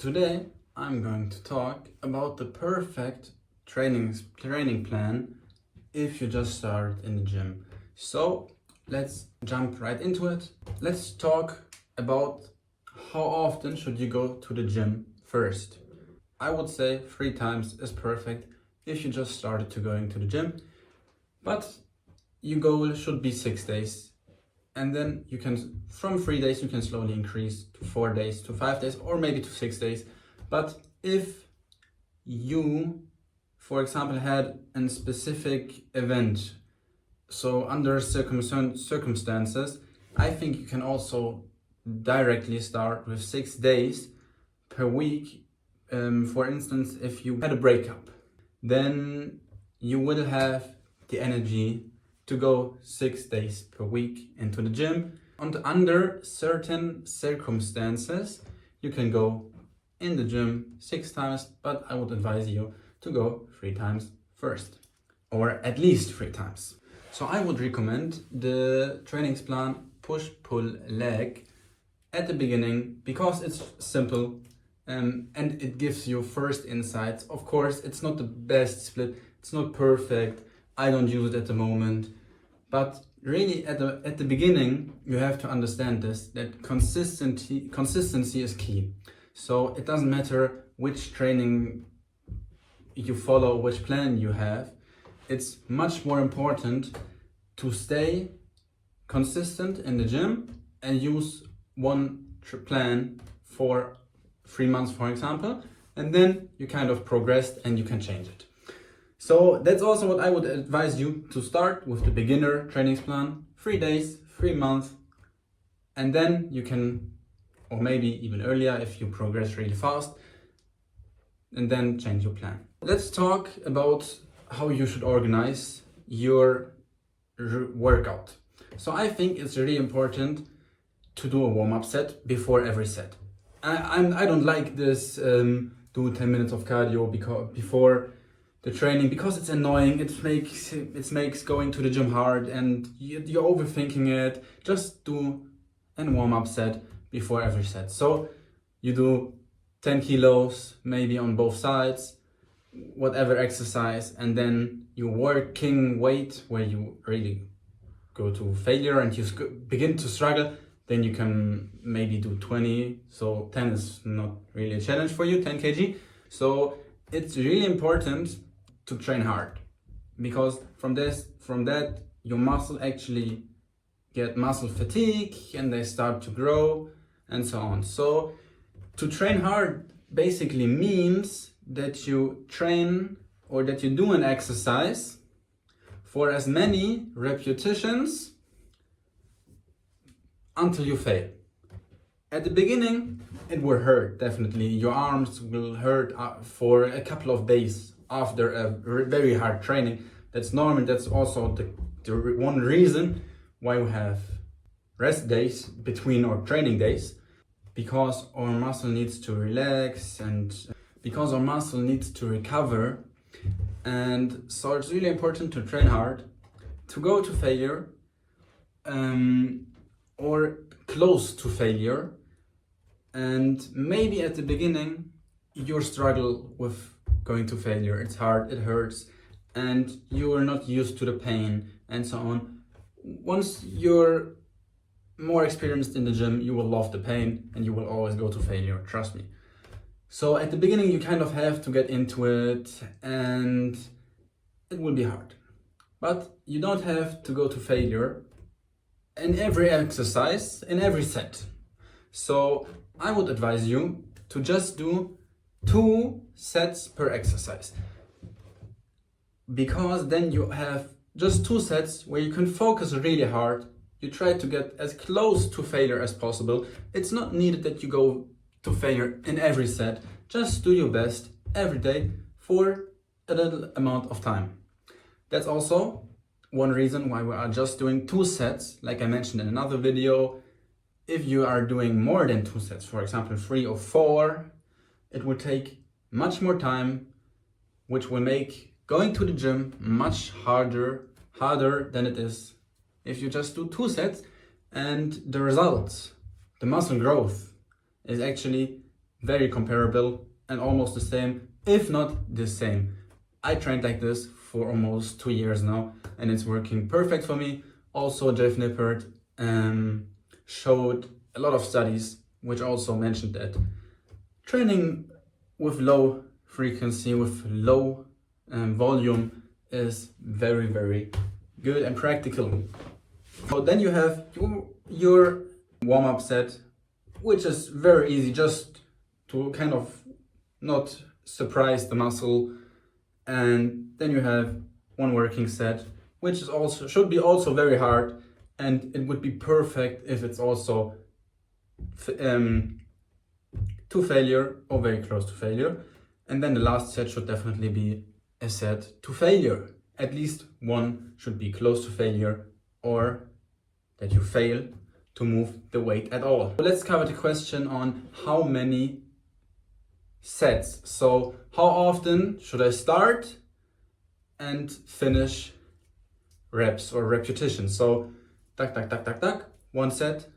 Today I'm going to talk about the perfect training plan if you just start in the gym. So let's jump right into it. Let's talk about how often should you go to the gym first. I would say 3 times is perfect if you just started to going to the gym, but your goal should be 6 days. And then you can, from 3 days, you can slowly increase to 4 days, to 5 days, or maybe to 6 days. But if you, for example, had a specific event, so under circumstances, I think you can also directly start with 6 days per week. For instance, if you had a breakup, then you will have the energy to go 6 days per week into the gym. And under certain circumstances, you can go in the gym 6 times, but I would advise you to go 3 times first, or at least 3 times. So I would recommend the Trainingsplan push-pull-leg at the beginning because it's simple and it gives you first insights. Of course, it's not the best split, it's not perfect. I don't use it at the moment. But really at the beginning, you have to understand this, that consistency is key. So it doesn't matter which training you follow, which plan you have. It's much more important to stay consistent in the gym and use one plan for 3 months, for example, and then you kind of progressed and you can change it. So that's also what I would advise you to start with the beginner trainings plan, 3 days, 3 months, and then you can, or maybe even earlier if you progress really fast, and then change your plan. Let's talk about how you should organize your workout. So I think it's really important to do a warm-up set before every set. I don't like this do 10 minutes of cardio before the training because it's annoying. It makes going to the gym hard and you're overthinking it. Just do a warm-up set before every set. So you do 10 kilos maybe on both sides, whatever exercise, and then you working weight where you really go to failure and you begin to struggle. Then you can maybe do 20. So 10 is not really a challenge for you, 10 kg. So it's really important to train hard because from that your muscle actually get muscle fatigue and they start to grow and so on. So to train hard basically means that you train or that you do an exercise for as many repetitions until you fail. At the beginning it will hurt, definitely. Your arms will hurt for a couple of days after a very hard training. That's normal. That's also the one reason why we have rest days between our training days, because our muscle needs to relax and because our muscle needs to recover. And so it's really important to train hard, to go to failure or close to failure. And maybe at the beginning you struggle with going to failure. It's hard, it hurts, and you are not used to the pain and so on. Once you're more experienced in the gym, you will love the pain and you will always go to failure, trust me. So at the beginning you kind of have to get into it and it will be hard. But you don't have to go to failure in every exercise, in every set. So I would advise you to just do 2 sets per exercise, because then you have just 2 sets where you can focus really hard. You try to get as close to failure as possible. It's not needed that you go to failure in every set. Just do your best every day for a little amount of time. That's also one reason why we are just doing 2 sets, like I mentioned in another video. If you are doing more than 2 sets, for example 3 or 4, it will take much more time, which will make going to the gym much harder than it is if you just do 2 sets. And the results, the muscle growth, is actually very comparable and almost the same, if not the same. I trained like this for almost 2 years now and it's working perfect for me. Also, Jeff Nippert showed a lot of studies which also mentioned that training with low frequency, with low volume is very, very good and practical. So then you have your warm-up set, which is very easy, just to kind of not surprise the muscle. And then you have one working set, which is also should be also very hard, and it would be perfect if it's also to failure or very close to failure. And then the last set should definitely be a set to failure. At least one should be close to failure or that you fail to move the weight at all. So let's cover the question on how many sets. So how often should I start and finish reps or repetitions? So tuck, tuck, tuck, tuck, tuck, one set,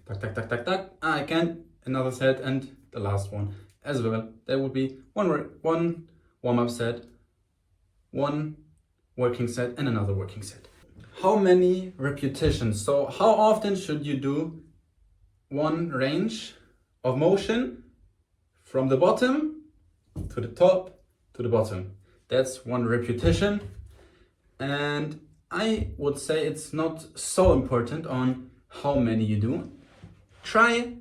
tuck, tuck, tuck, tuck, tuck, again, another set, and the last one as well. There would be one warm-up set, one working set, and another working set. How many repetitions? So how often should you do one range of motion from the bottom to the top to the bottom? That's one repetition. And I would say it's not so important on how many you do. Try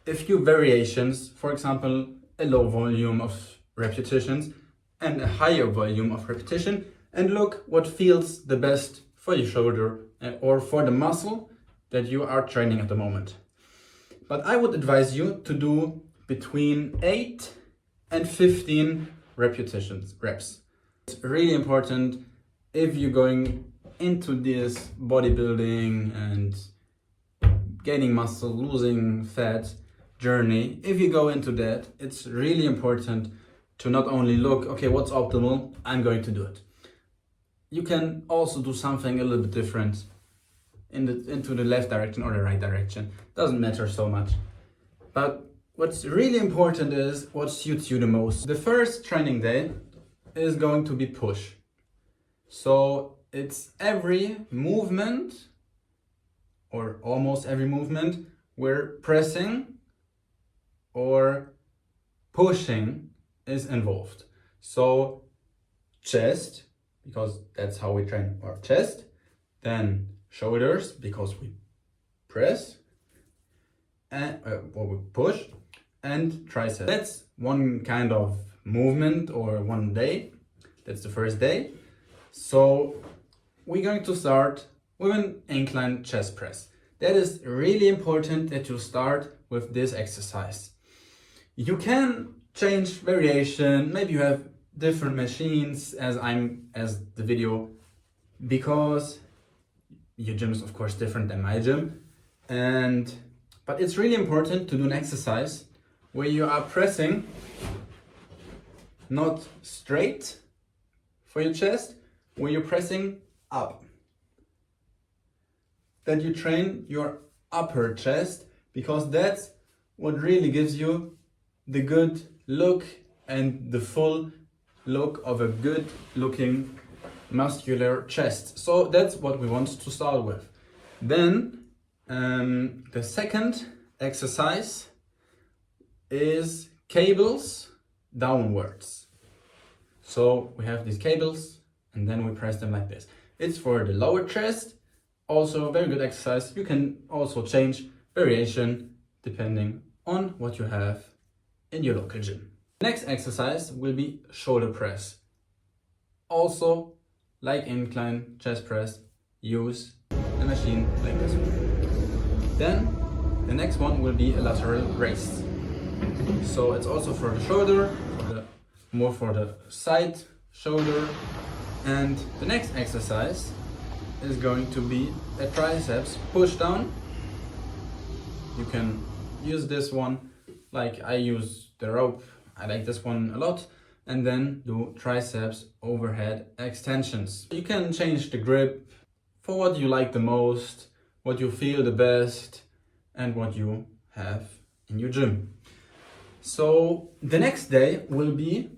a few variations, for example, a low volume of repetitions and a higher volume of repetition, and look what feels the best for your shoulder or for the muscle that you are training at the moment. But I would advise you to do between 8 and 15 reps. It's really important if you're going into this bodybuilding and gaining muscle, losing fat journey. If you go into that, it's really important to not only look, okay, what's optimal, I'm going to do it. You can also do something a little bit different into the left direction or the right direction. Doesn't matter so much. But what's really important is what suits you the most. The first training day is going to be push. So it's every movement or almost every movement where pressing or pushing is involved. So chest, because that's how we train our chest, then shoulders, because we press and or we push, and triceps. That's one kind of movement or one day. That's the first day. So we're going to start with an incline chest press. That is really important that you start with this exercise. You can change variation, maybe you have different machines as the video, because your gym is of course different than my gym, but it's really important to do an exercise where you are pressing not straight for your chest, where you're pressing up, that you train your upper chest, because that's what really gives you the good look and the full look of a good looking muscular chest. So that's what we want to start with. Then the second exercise is cables downwards. So we have these cables and then we press them like this. It's for the lower chest, also a very good exercise. You can also change variation depending on what you have in your local gym. Next exercise will be shoulder press. Also, like incline chest press, use a machine like this one. Then the next one will be a lateral raise. So it's also for the shoulder, more for the side shoulder. And the next exercise is going to be a triceps push down. You can use this one, like I use the rope. I like this one a lot. And then do triceps overhead extensions. You can change the grip for what you like the most, what you feel the best, and what you have in your gym. So the next day will be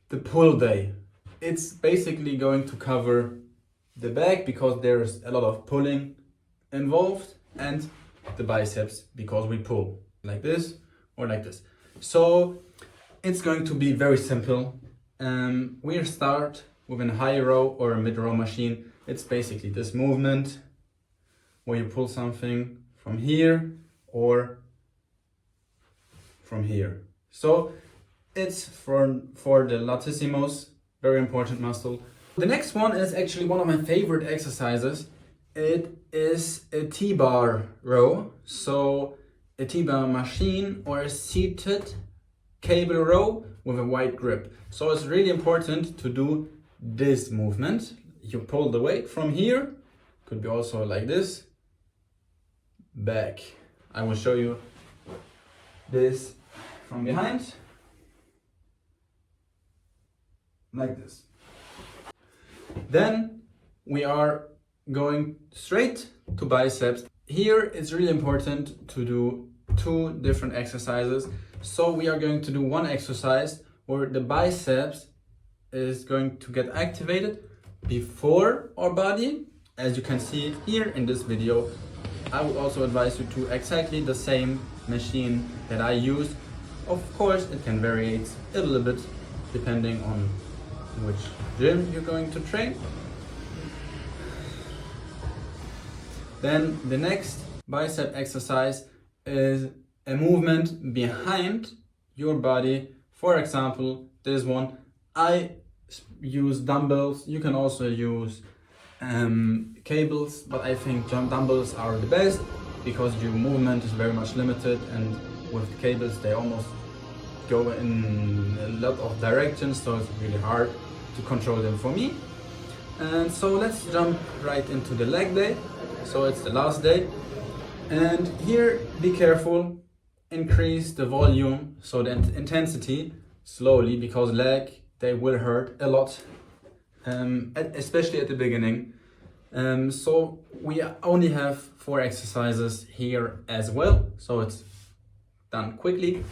the pull day. It's basically going to cover the back because there's a lot of pulling involved, and the biceps because we pull like this or like this. So it's going to be very simple. We'll start with a high row or a mid row machine. It's basically this movement where you pull something from here or from here. So it's for the latissimus, very important muscle. The next one is actually one of my favorite exercises. It is a T-bar row. So a T-bar machine or a seated cable row with a wide grip. So it's really important to do this movement. You pull the weight from here, could be also like this, back. I will show you this from behind, like this. Then we are going straight to biceps. Here it's really important to do two different exercises. So we are going to do one exercise where the biceps is going to get activated before our body, as you can see here in this video. I would also advise you to exactly the same machine that I use. Of course, it can vary a little bit depending on which gym you're going to train. Then the next bicep exercise is a movement behind your body. For example, this one, I use dumbbells. You can also use cables, but I think dumbbells are the best because your movement is very much limited, and with the cables they almost go in a lot of directions, so it's really hard to control them for me. And so let's jump right into the leg day. So it's the last day, and here be careful, increase the volume, so the intensity slowly, because leg, they will hurt a lot, especially at the beginning. So we only have 4 exercises here as well, so it's done quickly.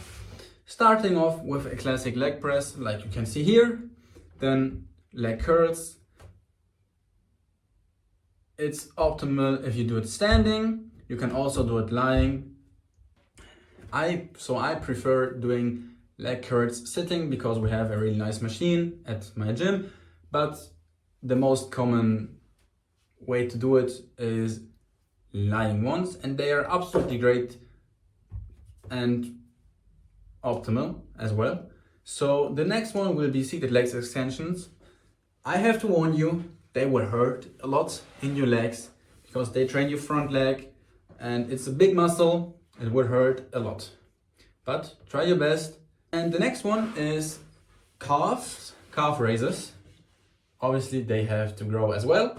Starting off with a classic leg press, like you can see here, then leg curls. It's optimal if you do it standing. You can also do it lying. I prefer doing leg curls sitting because we have a really nice machine at my gym, but the most common way to do it is lying ones, and they are absolutely great and optimal as well. So the next one will be seated legs extensions. I have to warn you, they will hurt a lot in your legs because they train your front leg and it's a big muscle. It will hurt a lot, but try your best. And the next one is calf raises. Obviously they have to grow as well,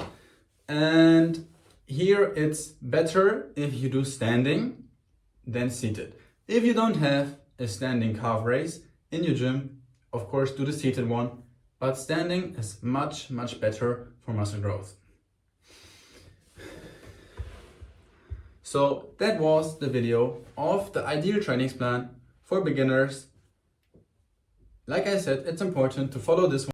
and here it's better if you do standing than seated. If you don't have a standing calf raise in your gym, of course do the seated one, but standing is much better for muscle growth. So that was the video of the ideal training plan for beginners. Like I said, it's important to follow this one.